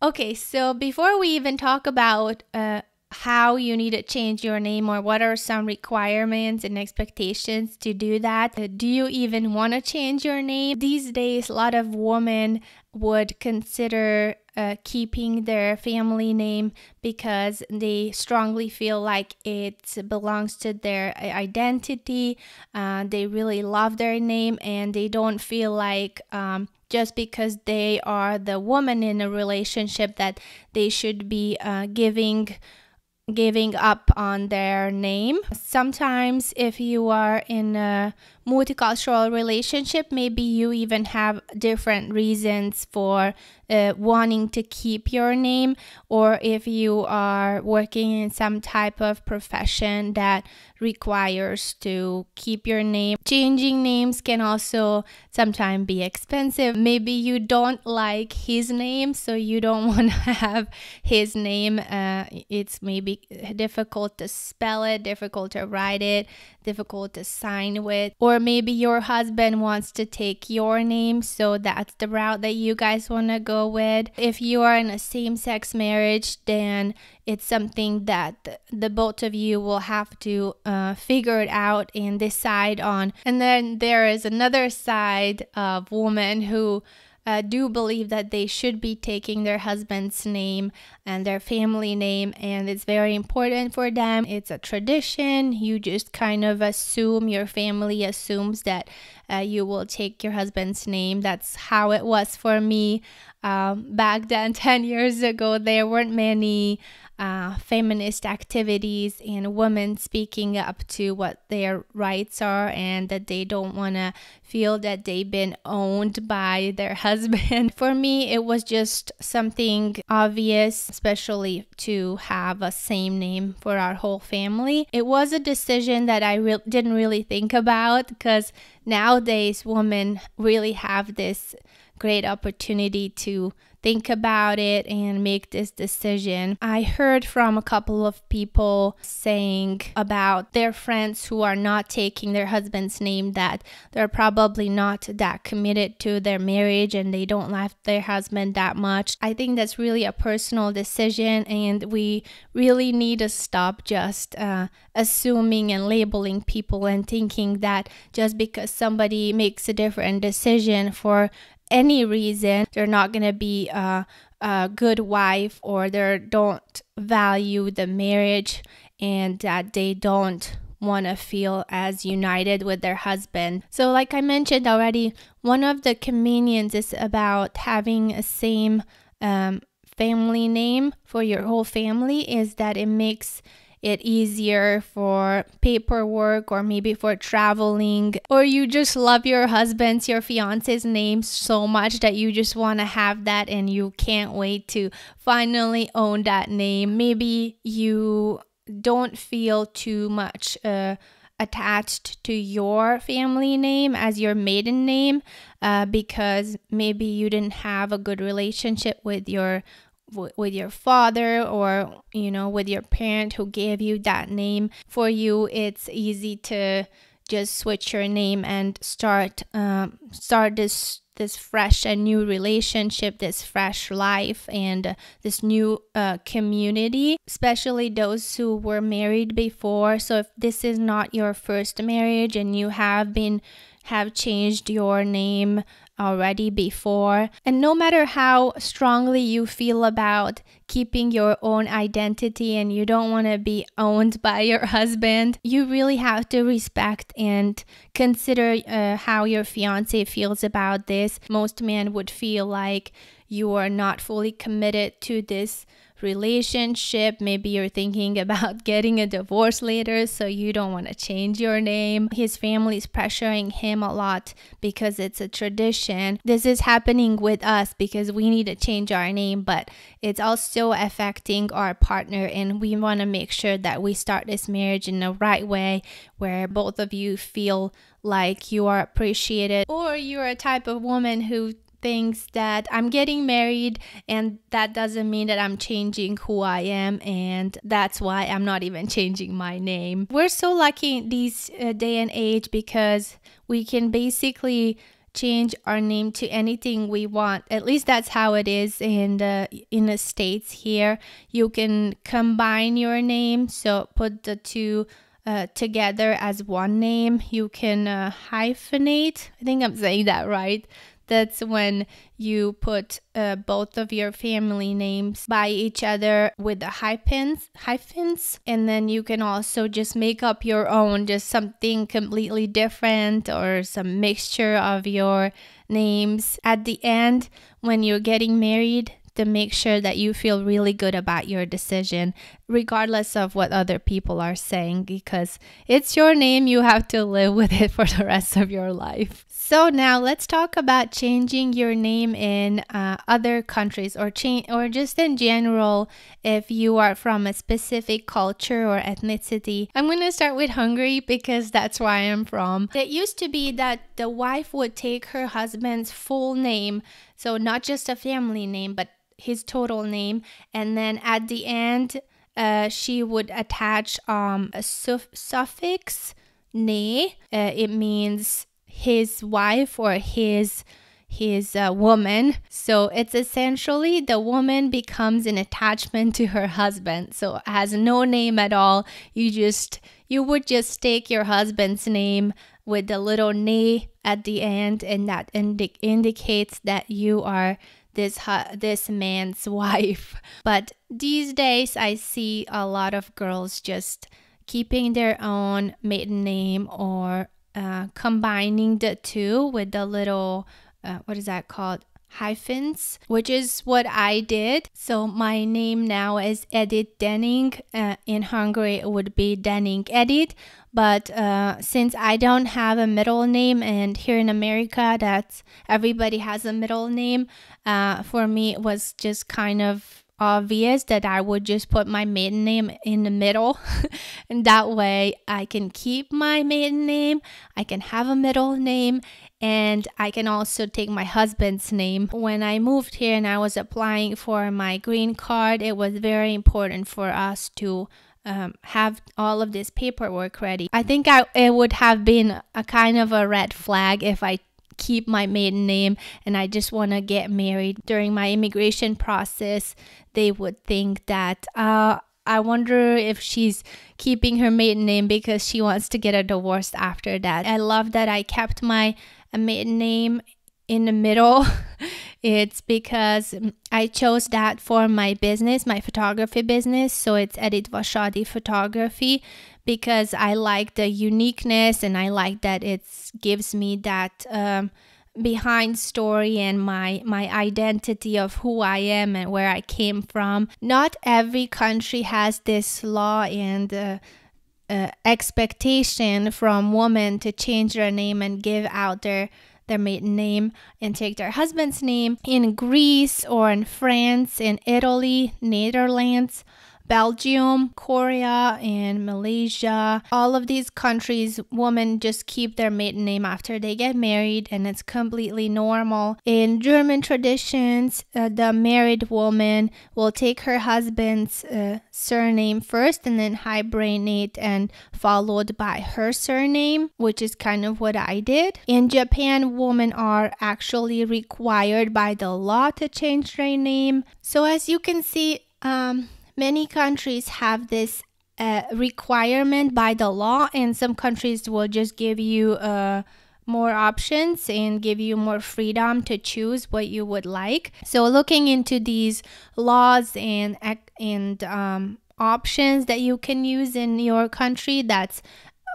Okay, so before we even talk about how you need to change your name or what are some requirements and expectations to do that, do you even want to change your name? These days, a lot of women would consider keeping their family name because they strongly feel like it belongs to their identity. They really love their name and they don't feel like just because they are the woman in a relationship that they should be giving up on their name. Sometimes if you are in a multicultural relationship, maybe you even have different reasons for wanting to keep your name, or if you are working in some type of profession that requires to keep your name. Changing names can also sometimes be expensive. Maybe you don't like his name, so you don't want to have his name. It's maybe difficult to spell it, difficult to write it, difficult to sign with. Or maybe your husband wants to take your name, so that's the route that you guys want to go with. If you are in a same-sex marriage, then it's something that the both of you will have to figure it out and decide on. And then there is another side of women who do believe that they should be taking their husband's name and their family name, and it's very important for them. It's a tradition. You just kind of assume, your family assumes that you will take your husband's name. That's how it was for me back then. 10 years ago, there weren't many feminist activities and women speaking up to what their rights are and that they don't want to feel that they've been owned by their husband. For me, it was just something obvious, especially to have a same name for our whole family. It was a decision that I didn't really think about, because nowadays women really have this great opportunity to think about it and make this decision. I heard from a couple of people saying about their friends who are not taking their husband's name that they're probably not that committed to their marriage and they don't love their husband that much. I think that's really a personal decision, and we really need to stop just assuming and labeling people and thinking that just because somebody makes a different decision for any reason, they're not going to be a good wife, or they don't value the marriage, and that they don't want to feel as united with their husband. So like I mentioned already, one of the conveniences about having a same family name for your whole family is that it makes it easier for paperwork, or maybe for traveling, or you just love your husband's, your fiance's name so much that you just want to have that and you can't wait to finally own that name. Maybe you don't feel too much attached to your family name as your maiden name because maybe you didn't have a good relationship with your father, or with your parent who gave you that name. For you, it's easy to just switch your name and start this fresh and new relationship, this fresh life, and this new community, especially those who were married before. So if this is not your first marriage and you have changed your name already before, and no matter how strongly you feel about keeping your own identity and you don't want to be owned by your husband, you really have to respect and consider how your fiance feels about this. Most men would feel like you are not fully committed to this relationship. Maybe you're thinking about getting a divorce later, so you don't want to change your name. His family is pressuring him a lot because it's a tradition. This is happening with us because we need to change our name, but it's also affecting our partner, and we want to make sure that we start this marriage in the right way where both of you feel like you are appreciated. Or you're a type of woman who thinks that I'm getting married and that doesn't mean that I'm changing who I am, and that's why I'm not even changing my name. We're so lucky in this day and age because we can basically change our name to anything we want. At least that's how it is in the States here. You can combine your name, so put the two together as one name. You can hyphenate. I think I'm saying that right. That's when you put both of your family names by each other with the hyphens. And then you can also just make up your own, just something completely different or some mixture of your names. At the end, when you're getting married, to make sure that you feel really good about your decision, regardless of what other people are saying, because it's your name. You have to live with it for the rest of your life. So now let's talk about changing your name in other countries, or just in general if you are from a specific culture or ethnicity. I'm going to start with Hungary because that's where I am from. It used to be that the wife would take her husband's full name, so not just a family name, but his total name, and then at the end she would attach a suffix ne. It means his wife or his woman. So it's essentially the woman becomes an attachment to her husband, so it has no name at all. You would just take your husband's name with the little ne at the end, and that indicates that you are this man's wife. But these days I see a lot of girls just keeping their own maiden name, or combining the two with the little what is that called, hyphens, which is what I did. So my name now is Edith Denning. In Hungary it would be Denning Edith, but since I don't have a middle name, and here in America that's everybody has a middle name, for me it was just kind of obvious that I would just put my maiden name in the middle and that way I can keep my maiden name, I can have a middle name, and I can also take my husband's name. When I moved here and I was applying for my green card, it was very important for us to have all of this paperwork ready. I think it would have been a kind of a red flag if I keep my maiden name and I just want to get married. During my immigration process, they would think that I wonder if she's keeping her maiden name because she wants to get a divorce after that. I love that I kept my maiden name in the middle. It's because I chose that for my business, my photography business. So it's Edith Vashadi Photography, because I like the uniqueness and I like that it gives me that behind story and my identity of who I am and where I came from. Not every country has this law and expectation from women to change their name and give out their maiden name and take their husband's name. In Greece or in France, in Italy, Netherlands, Belgium, Korea, and Malaysia, all of these countries, women just keep their maiden name after they get married, and it's completely normal. In German traditions, the married woman will take her husband's surname first and then hibernate and followed by her surname, which is kind of what I did. In Japan, women are actually required by the law to change their name. So as you can see, many countries have this requirement by the law, and some countries will just give you more options and give you more freedom to choose what you would like. So looking into these laws and options that you can use in your country, that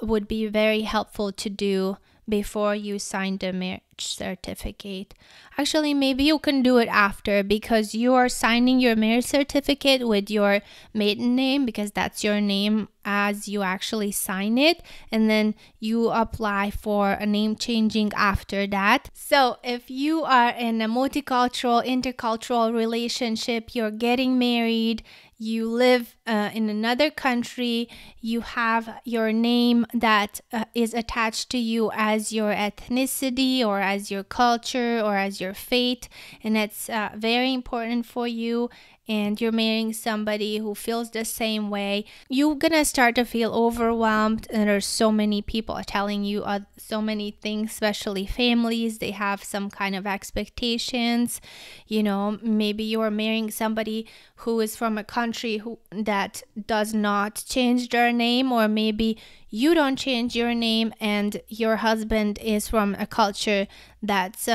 would be very helpful to do before you sign the marriage certificate. Actually, maybe you can do it after, because you are signing your marriage certificate with your maiden name, because that's your name as you actually sign it, and then you apply for a name changing after that. So if you are in a multicultural, intercultural relationship, you're getting married, you live in another country, you have your name that is attached to you as your ethnicity or as your culture or as your fate, and it's very important for you. and you're marrying somebody who feels the same way, you're gonna start to feel overwhelmed, and there's so many people telling you so many things, especially families. They have some kind of expectations. Maybe you're marrying somebody who is from a country that does not change their name, or maybe you don't change your name and your husband is from a culture that's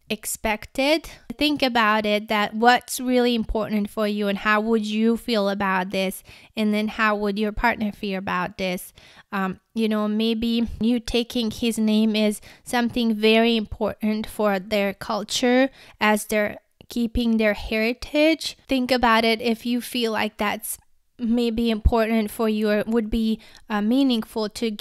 expected. Think about it, that what's really important for you and how would you feel about this, and then how would your partner feel about this. Maybe you taking his name is something very important for their culture, as they're keeping their heritage. Think about it, if you feel like that's maybe important for you, or would be meaningful to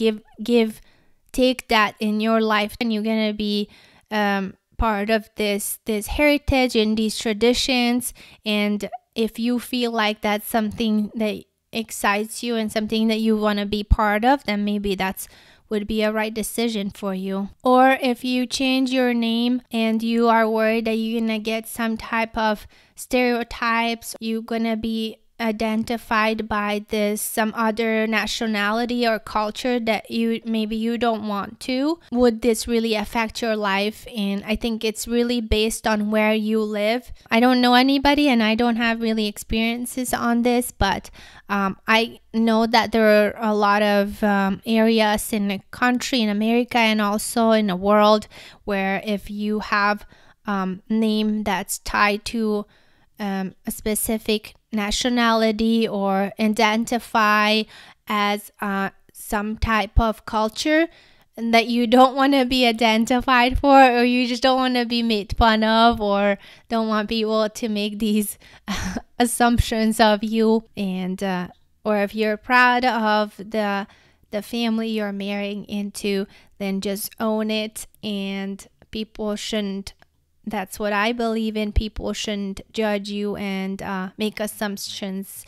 take that in your life, and you're gonna be part of this heritage and these traditions. And if you feel like that's something that excites you and something that you want to be part of, then maybe that's would be a right decision for you. Or if you change your name and you are worried that you're gonna get some type of stereotypes, you're gonna be identified by some other nationality or culture that you don't want to, would this really affect your life? And I think it's really based on where you live. I don't know anybody and I don't have really experiences on this, but I know that there are a lot of areas in the country, in America and also in the world, where if you have name that's tied to a specific nationality or identify as some type of culture that you don't want to be identified for, or you just don't want to be made fun of, or don't want people to make these assumptions of you, and or if you're proud of the family you're marrying into, then just own it. And people shouldn't, that's what I believe in, people shouldn't judge you and make assumptions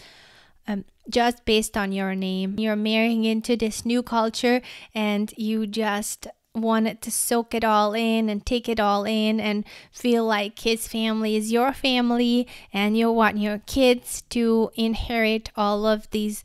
just based on your name. You're marrying into this new culture and you just wanted to soak it all in and take it all in and feel like his family is your family, and you want your kids to inherit all of his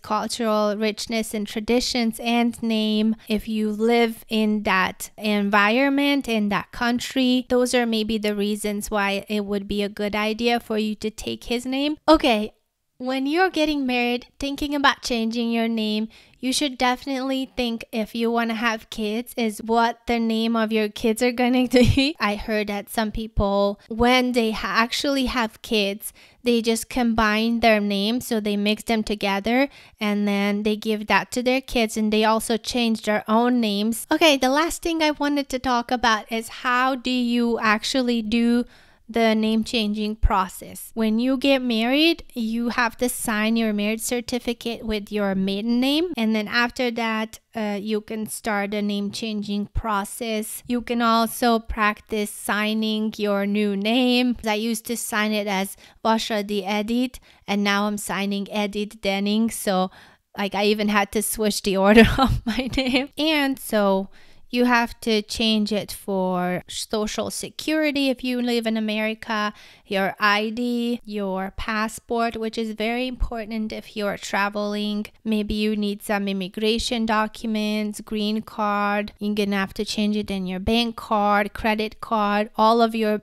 cultural richness and traditions and name. If you live in that environment, in that country, those are maybe the reasons why it would be a good idea for you to take his name. Okay, when you're getting married, thinking about changing your name, you should definitely think, if you want to have kids, is what the name of your kids are going to be. I heard that some people, when they actually have kids, they just combine their names, so they mix them together and then they give that to their kids, and they also change their own names. Okay, the last thing I wanted to talk about is how do you actually do the name changing process. When you get married, you have to sign your marriage certificate with your maiden name, and then after that you can start the name changing process. You can also practice signing your new name. I used to sign it as Whatcha the Edit, and now I'm signing Edith Denning, so like I even had to switch the order of my name. And so you have to change it for social security if you live in America, your ID, your passport, which is very important if you're traveling. Maybe you need some immigration documents, green card. You're gonna have to change it in your bank card, credit card, all of your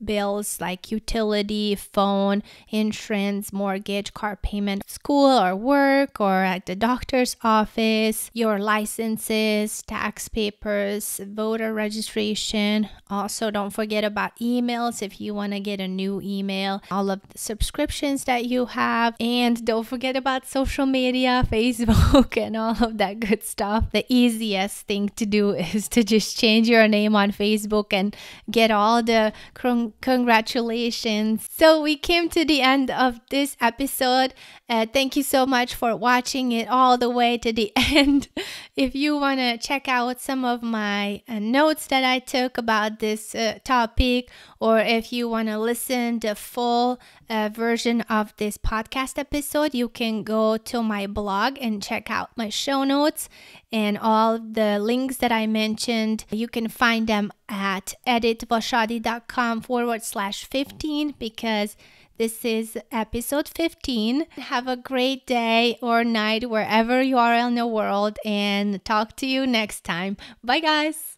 bills like utility, phone, insurance, mortgage, car payment, school or work, or at the doctor's office, your licenses, tax papers, voter registration. Also, don't forget about emails if you want to get a new email, all of the subscriptions that you have, and don't forget about social media, Facebook, and all of that good stuff. The easiest thing to do is to just change your name on Facebook and get all the congratulations. So we came to the end of this episode. Thank you so much for watching it all the way to the end. If you want to check out some of my notes that I took about this topic, or if you want to listen the full version of this podcast episode, you can go to my blog and check out my show notes, and all the links that I mentioned, you can find them at editwashadi.com/15, because This is episode 15. Have a great day or night wherever you are in the world, and talk to you next time. Bye, guys.